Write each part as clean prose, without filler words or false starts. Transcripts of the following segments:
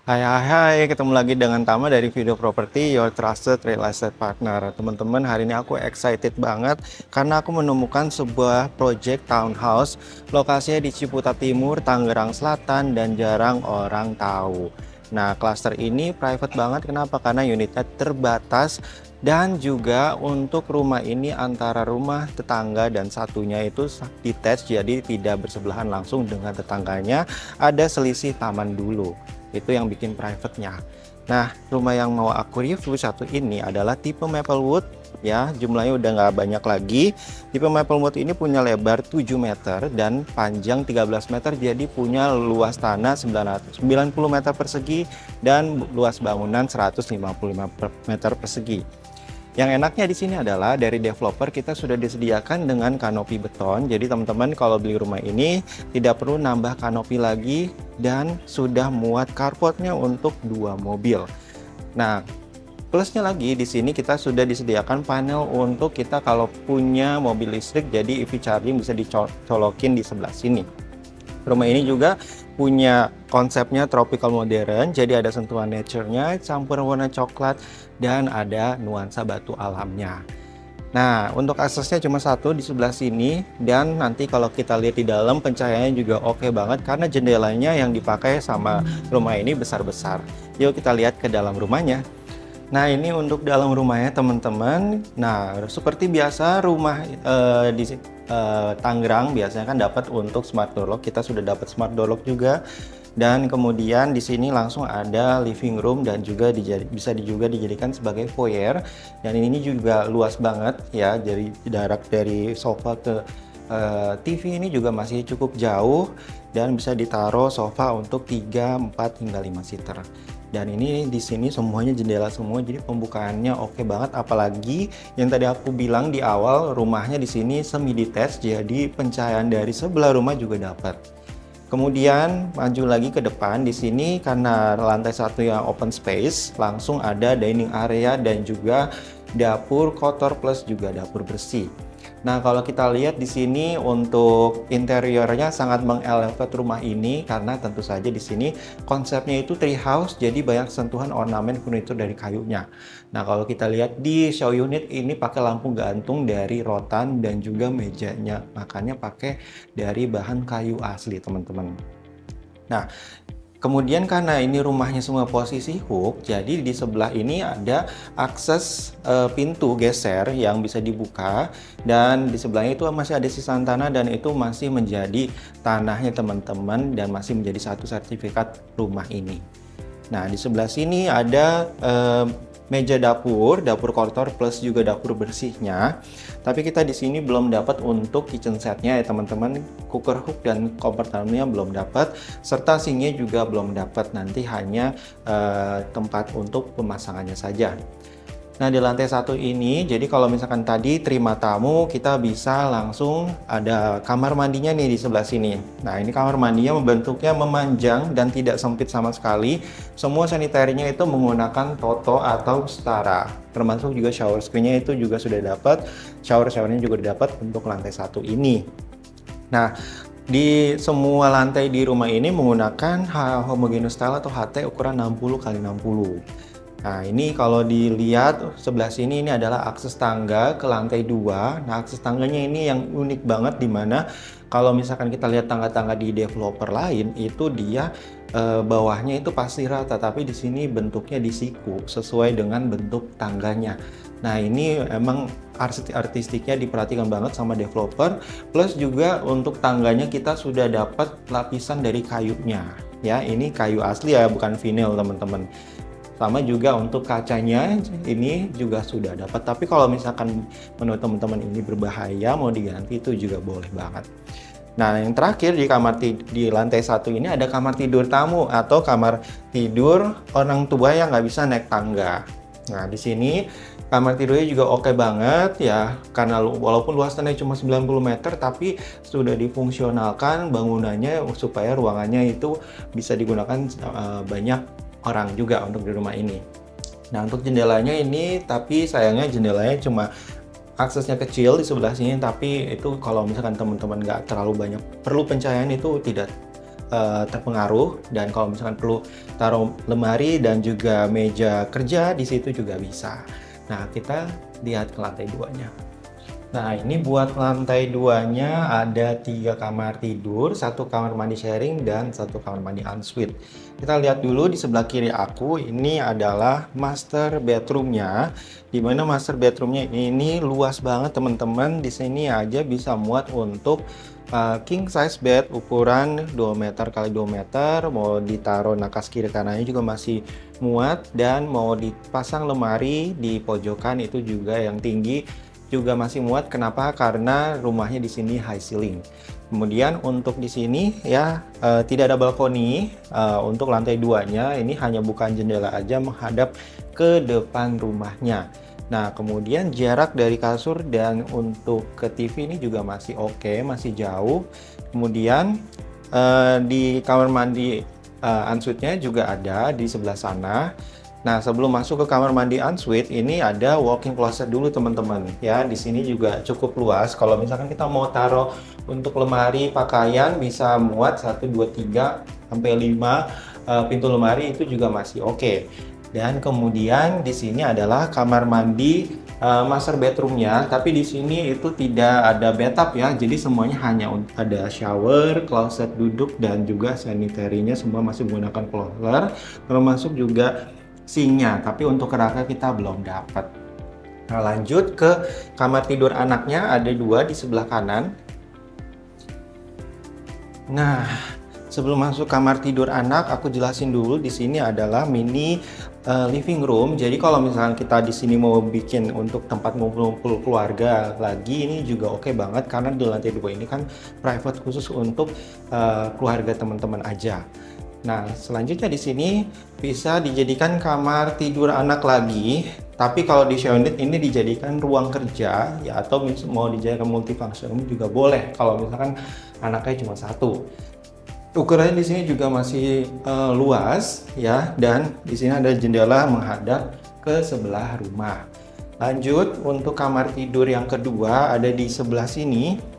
Hai, ketemu lagi dengan Tama dari Video Property, your trusted real estate partner. Teman-teman, hari ini aku excited banget karena aku menemukan sebuah project townhouse. Lokasinya di Ciputa Timur, Tangerang Selatan, dan jarang orang tahu. Nah, klaster ini private banget. Kenapa? Karena unitnya terbatas dan juga untuk rumah ini antara rumah tetangga dan satunya itu detached, jadi tidak bersebelahan langsung dengan tetangganya. Ada selisih taman dulu. Itu yang bikin private-nya. Nah, rumah yang mau aku review satu ini adalah tipe Maplewood ya, jumlahnya udah nggak banyak lagi. Tipe Maplewood ini punya lebar 7 meter dan panjang 13 meter, jadi punya luas tanah 990 meter persegi dan luas bangunan 155 meter persegi. Yang enaknya di sini adalah dari developer kita sudah disediakan dengan kanopi beton. Jadi teman-teman kalau beli rumah ini tidak perlu nambah kanopi lagi dan sudah muat carportnya untuk 2 mobil. Nah, plusnya lagi di sini kita sudah disediakan panel untuk kita kalau punya mobil listrik, jadi EV charging bisa dicolokin di sebelah sini. Rumah ini juga punya konsepnya tropical modern, jadi ada sentuhan nature-nya, campur warna coklat, dan ada nuansa batu alamnya. Nah, untuk aksesnya cuma satu di sebelah sini, dan nanti kalau kita lihat di dalam pencahayaannya juga oke banget karena jendelanya yang dipakai sama rumah ini besar-besar. Yuk kita lihat ke dalam rumahnya. Nah, ini untuk dalam rumahnya teman-teman. Nah, seperti biasa rumah di Tangerang biasanya kan dapat untuk smart door lock. Kita sudah dapat smart door lock juga. Dan kemudian di sini langsung ada living room dan juga bisa juga dijadikan sebagai foyer. Dan ini juga luas banget ya. Jadi jarak dari sofa ke TV ini juga masih cukup jauh dan bisa ditaruh sofa untuk 3, 4 hingga 5 seater. Dan ini di sini semuanya jendela semua, jadi pembukaannya oke banget. Apalagi yang tadi aku bilang di awal, rumahnya di sini semi detached, jadi pencahayaan dari sebelah rumah juga dapat. Kemudian maju lagi ke depan, di sini karena lantai satu yang open space, langsung ada dining area dan juga dapur kotor plus juga dapur bersih. Nah, kalau kita lihat di sini untuk interiornya sangat mengelevate rumah ini karena tentu saja di sini konsepnya itu tree house, jadi banyak sentuhan ornamen furniture dari kayunya. Nah, kalau kita lihat di show unit ini pakai lampu gantung dari rotan dan juga mejanya makanya pakai dari bahan kayu asli, teman-teman. Nah, kemudian karena ini rumahnya semua posisi hook, jadi di sebelah ini ada akses pintu geser yang bisa dibuka dan di sebelahnya itu masih ada sisa tanah dan itu masih menjadi tanahnya teman-teman dan masih menjadi satu sertifikat rumah ini. Nah, di sebelah sini ada meja dapur kotor plus juga dapur bersihnya. Tapi kita di sini belum dapat untuk kitchen setnya ya teman-teman. Cooker hook dan kompartemennya belum dapat, serta sinknya juga belum dapat. Nanti hanya tempat untuk pemasangannya saja. Nah, di lantai satu ini, jadi kalau misalkan tadi terima tamu, kita bisa langsung ada kamar mandinya nih di sebelah sini. Nah, ini kamar mandinya bentuknya memanjang dan tidak sempit sama sekali. Semua sanitarinya itu menggunakan Toto atau Setara. Termasuk juga shower screen-nya itu juga sudah dapat. Shower-showernya juga dapat untuk lantai satu ini. Nah, di semua lantai di rumah ini menggunakan homogeneous style atau HT ukuran 60 x 60. Nah, ini kalau dilihat sebelah sini ini adalah akses tangga ke lantai 2. Nah, akses tangganya ini yang unik banget di mana kalau misalkan kita lihat tangga-tangga di developer lain itu dia bawahnya itu pasti rata, tapi di sini bentuknya disiku sesuai dengan bentuk tangganya. Nah, ini emang artistiknya diperhatikan banget sama developer, plus juga untuk tangganya kita sudah dapat lapisan dari kayunya. Ya, ini kayu asli ya, bukan vinyl teman-teman. Sama juga untuk kacanya ini juga sudah dapat, tapi kalau misalkan menurut teman-teman ini berbahaya mau diganti itu juga boleh banget. Nah, yang terakhir di lantai satu ini ada kamar tidur tamu atau kamar tidur orang tua yang nggak bisa naik tangga. Nah, di sini kamar tidurnya juga oke banget ya, karena walaupun luas tanahnya cuma 90 meter tapi sudah difungsionalkan bangunannya supaya ruangannya itu bisa digunakan banyak orang juga untuk di rumah ini. Nah, untuk jendelanya ini, tapi sayangnya jendelanya cuma aksesnya kecil di sebelah sini, tapi itu kalau misalkan teman-teman nggak terlalu banyak perlu pencahayaan itu tidak terpengaruh, dan kalau misalkan perlu taruh lemari dan juga meja kerja di situ juga bisa. Nah, kita lihat ke lantai 2-nya. Nah, ini buat lantai 2-nya ada 3 kamar tidur, 1 kamar mandi sharing, dan 1 kamar mandi ensuite. Kita lihat dulu di sebelah kiri aku, ini adalah master bedroom-nya. Dimana master bedroom-nya ini luas banget teman-teman. Di sini aja bisa muat untuk king size bed ukuran 2 meter x 2 meter. Mau ditaruh nakas kiri kanannya juga masih muat, dan mau dipasang lemari di pojokan itu juga yang tinggi juga masih muat. Kenapa? Karena rumahnya di sini high ceiling. Kemudian untuk di sini ya tidak ada balkoni. Untuk lantai 2-nya ini hanya bukan jendela aja menghadap ke depan rumahnya. Nah, kemudian jarak dari kasur dan untuk ke TV ini juga masih oke, masih jauh. Kemudian di kamar mandi ensuite-nya juga ada di sebelah sana. Nah, sebelum masuk ke kamar mandi ensuite, ini ada walk-in closet dulu teman-teman. Ya, di sini juga cukup luas. Kalau misalkan kita mau taruh untuk lemari pakaian bisa muat 1, 2, 3 sampai 5 pintu lemari itu juga masih oke. Dan kemudian di sini adalah kamar mandi master bedroom-nya, tapi di sini itu tidak ada bathtub ya. Jadi semuanya hanya ada shower, closet duduk, dan juga sanitary-nya semua masih menggunakan closet, termasuk juga sink-nya, tapi untuk kerangka kita belum dapat. Nah, lanjut ke kamar tidur anaknya, ada 2 di sebelah kanan. Nah, sebelum masuk kamar tidur anak, aku jelasin dulu di sini adalah mini living room. Jadi kalau misalnya kita di sini mau bikin untuk tempat ngumpul-ngumpul keluarga lagi, ini juga oke banget karena di lantai 2 ini kan private khusus untuk keluarga teman-teman aja. Nah, selanjutnya di sini bisa dijadikan kamar tidur anak lagi, tapi kalau di show unit ini dijadikan ruang kerja ya, atau mau dijadikan multifunction juga boleh kalau misalkan anaknya cuma 1. Ukurannya di sini juga masih luas ya, dan di sini ada jendela menghadap ke sebelah rumah. Lanjut untuk kamar tidur yang kedua ada di sebelah sini.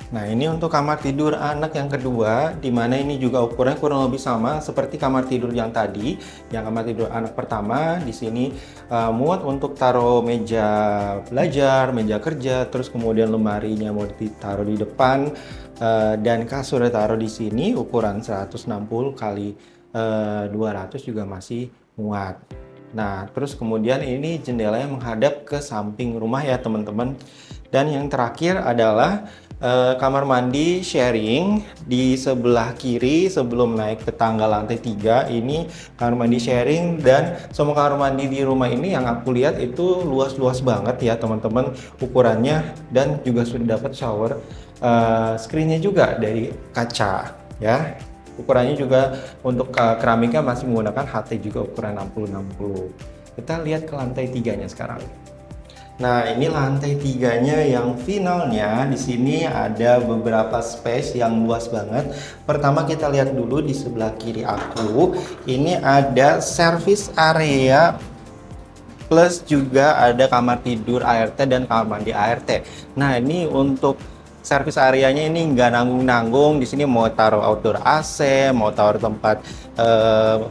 Nah, ini untuk kamar tidur anak yang kedua, di mana ini juga ukurannya kurang lebih sama seperti kamar tidur yang tadi. Yang kamar tidur anak pertama di sini muat untuk taruh meja belajar, meja kerja, terus kemudian lemarinya mau ditaruh di depan, dan kasur ditaruh di sini ukuran 160 kali 200 juga masih muat. Nah, terus kemudian ini jendelanya menghadap ke samping rumah ya teman-teman. Dan yang terakhir adalah kamar mandi sharing di sebelah kiri sebelum naik ke tangga lantai 3. Ini kamar mandi sharing, dan semua kamar mandi di rumah ini yang aku lihat itu luas-luas banget ya teman-teman ukurannya, dan juga sudah dapat shower screen-nya juga dari kaca ya. Ukurannya juga untuk keramiknya masih menggunakan HT juga ukuran 60-60. Kita lihat ke lantai 3-nya sekarang. Nah, ini lantai 3-nya yang finalnya. Di sini ada beberapa space yang luas banget. Pertama kita lihat dulu di sebelah kiri aku. Ini ada service area plus juga ada kamar tidur ART dan kamar mandi ART. Nah, ini untuk service areanya ini nggak nanggung-nanggung. Di sini mau taruh outdoor AC, mau taruh tempat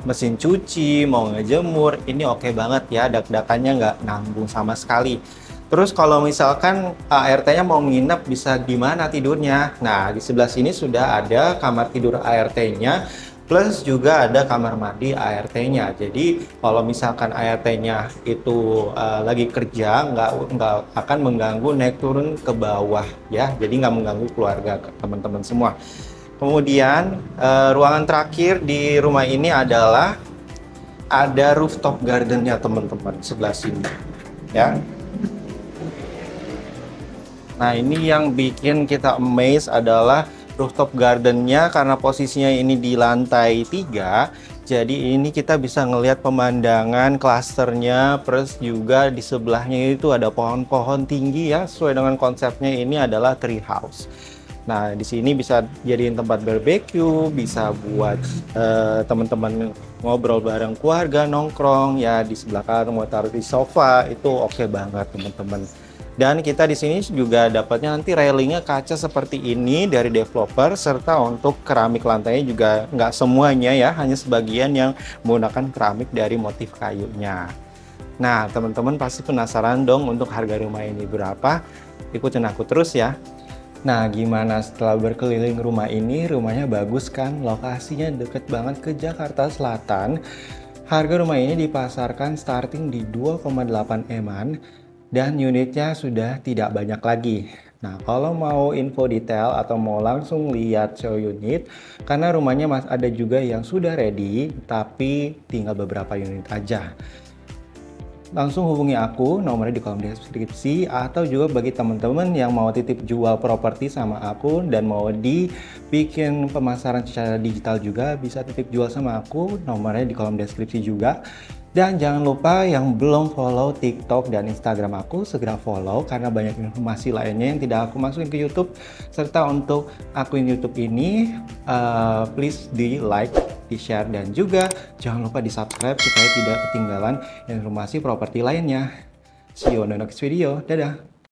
mesin cuci, mau ngejemur, ini oke banget ya, dak-dakannya nggak nanggung sama sekali. Terus kalau misalkan ART-nya mau nginep, bisa di mana tidurnya? Nah, di sebelah sini sudah ada kamar tidur ART-nya, plus juga ada kamar mandi ART-nya. Jadi kalau misalkan ART-nya itu lagi kerja, nggak akan mengganggu naik turun ke bawah ya. Jadi nggak mengganggu keluarga teman-teman semua. Kemudian ruangan terakhir di rumah ini adalah ada rooftop garden-nya teman-teman sebelah sini ya. Nah, ini yang bikin kita amazed adalah rooftop garden-nya, karena posisinya ini di lantai 3. Jadi ini kita bisa ngelihat pemandangan klasternya, plus juga di sebelahnya itu ada pohon-pohon tinggi ya, sesuai dengan konsepnya ini adalah tree house. Nah, di sini bisa jadiin tempat barbecue, bisa buat teman-teman ngobrol bareng keluarga, nongkrong ya. Di sebelah kanan mau taruh di sofa, itu oke banget teman-teman. Dan kita di sini juga dapatnya nanti railingnya kaca seperti ini dari developer, serta untuk keramik lantainya juga nggak semuanya ya, hanya sebagian yang menggunakan keramik dari motif kayunya. Nah, teman-teman pasti penasaran dong untuk harga rumah ini berapa? Ikutin aku terus ya. Nah, gimana setelah berkeliling rumah ini? Rumahnya bagus kan? Lokasinya deket banget ke Jakarta Selatan. Harga rumah ini dipasarkan starting di 2,8 M-an dan unitnya sudah tidak banyak lagi. Nah, kalau mau info detail atau mau langsung lihat show unit, karena rumahnya masih ada juga yang sudah ready, tapi tinggal beberapa unit aja. Langsung hubungi aku, nomornya di kolom deskripsi, atau juga bagi teman-teman yang mau titip jual properti sama aku dan mau dibikin pemasaran secara digital juga, bisa titip jual sama aku, nomornya di kolom deskripsi juga. Dan jangan lupa yang belum follow TikTok dan Instagram aku, segera follow karena banyak informasi lainnya yang tidak aku masukin ke YouTube. Serta untuk akun YouTube ini, please di like, di share, dan juga jangan lupa di subscribe supaya tidak ketinggalan informasi properti lainnya. See you on the next video. Dadah!